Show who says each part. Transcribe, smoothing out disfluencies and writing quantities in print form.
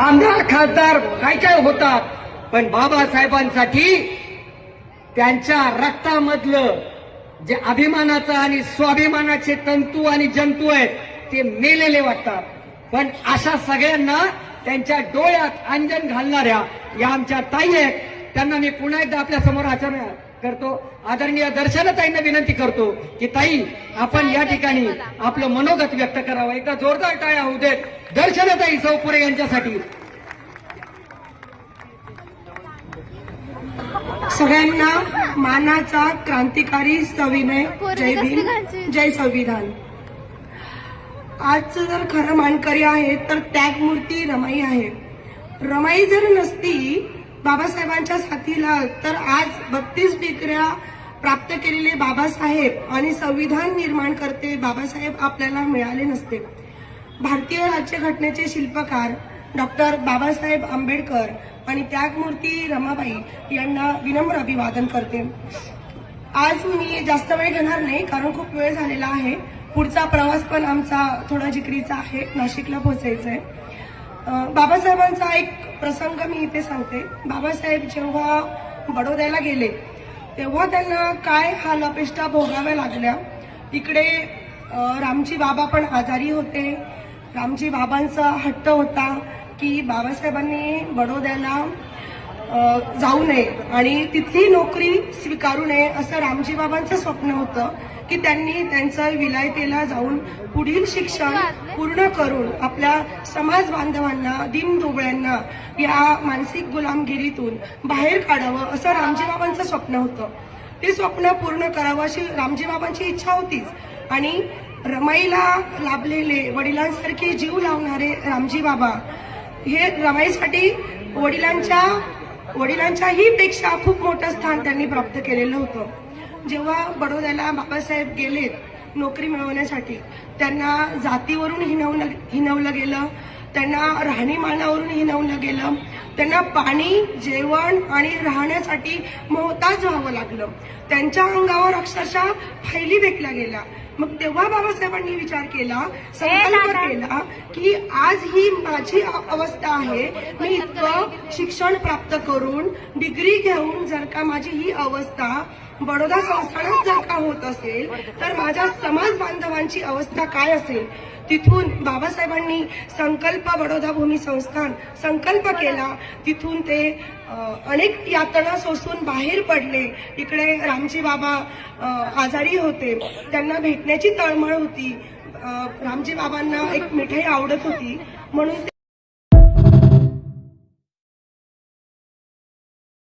Speaker 1: आमदार खासदार काय काय होतात, पण बाबासाहेबांसाठी त्यांच्या रक्तामधलं जे अभिमानाचं आणि स्वाभिमानाचे तंतू आणि जंतू आहेत ते मेलेले वाटतात. पण अशा सगळ्यांना त्यांच्या डोळ्यात अंजन घालणाऱ्या या आमच्या ताई आहेत. त्यांना मी पुन्हा एकदा आपल्या समोर आचरण करतो. आदरणीय दर्शनताईंना विनंती करतो की ताई आपण या ठिकाणी आपलं मनोगत व्यक्त करावं. एकदा जोरदार टाळ्या होऊ देत दर्शनताई सौपुरे यांच्यासाठी.
Speaker 2: सगळ्यांना मानाचा क्रांतिकारी सविनय जय भीम जय संविधान. आजचं जर खरं मानकरी आहे तर त्यागमूर्ती रमाई आहे. रमाई जर नसती बाबासाहेबांच्या साथीला तर आज 32 डिग्र्या प्राप्त केलेले बाबासाहेब आणि संविधान निर्माण करते बाबासाहेब आपल्याला मिळाले नसते. भारतीय राज्यघटनेचे शिल्पकार डॉक्टर बाबासाहेब आंबेडकर आणि त्यागमूर्ती रमाबाई यांना विनम्र अभिवादन करते. आज मी जास्त वेळ घेणार नाही कारण खूप वेळ झालेला आहे. पुढचा प्रवास पण आमचा थोडा जिकरीचा आहे, नाशिकला पोहोचायचा आहे. बाबासाहेबांचा एक प्रसंग मी इथे सांगते. बाबासाहेब जेव्हा बडोद्याला गेले तेव्हा त्यांना काय हाल अपेष्टा भोगाव्या लागल्या. इकडे रामजी बाबा पण आजारी होते. रामजी बाबांचा हट्ट होता की बाबासाहेबांनी बडोद्याला जाऊ नये आणि तिथली नोकरी स्वीकारू नये असं रामजी बाबांचं स्वप्न होतं की त्यांनी त्यांचं विलायतेला जाऊन पुढील शिक्षण पूर्ण करून आपल्या समाज बांधवांना दीनदुबळ्यांना या मानसिक गुलामगिरीतून बाहेर काढावं असं रामजी बाबांचं स्वप्न होतं. ते स्वप्न पूर्ण करावं अशी रामजी बाबांची इच्छा होतीच. आणि रमाईला लाभलेले वडिलांसारखे जीव लावणारे रामजी बाबा हे रमाईसाठी वडिलांच्याही पेक्षा खूप मोठं स्थान त्यांनी प्राप्त केलेलं होतं. जेव्हा बडोद्याला बाबासाहेब गेले नोकरी मिळवण्यासाठी त्यांना जातीवरून हिनवलं गेलं, त्यांना राहणीमानावरून हिनवलं गेलं, त्यांना पाणी जेवण आणि राहण्यासाठी मोहताज व्हावं लागलं. त्यांच्या अंगावर अक्षरशः फायली फेकल्या गेल्या. मग तेव्हा बाबासाहेबांनी विचार केला, संकल्प केला की आज ही माझी अवस्था आहे. मी इतकं शिक्षण प्राप्त करून डिग्री घेऊन जर का माझी ही अवस्था बडोदा संस्थानात जर का होत असेल तर माझ्या समाज बांधवांची अवस्था काय असेल. तिथून बाबासाहेबांनी संकल्प बडोदा भूमी संस्थान संकल्प केला. तिथून ते अनेक यातना सोसून बाहेर पडले. इकडे रामजी बाबा आजारी होते, त्यांना भेटण्याची तळमळ होती. रामजी बाबांना एक मिठाई आवडत होती म्हणून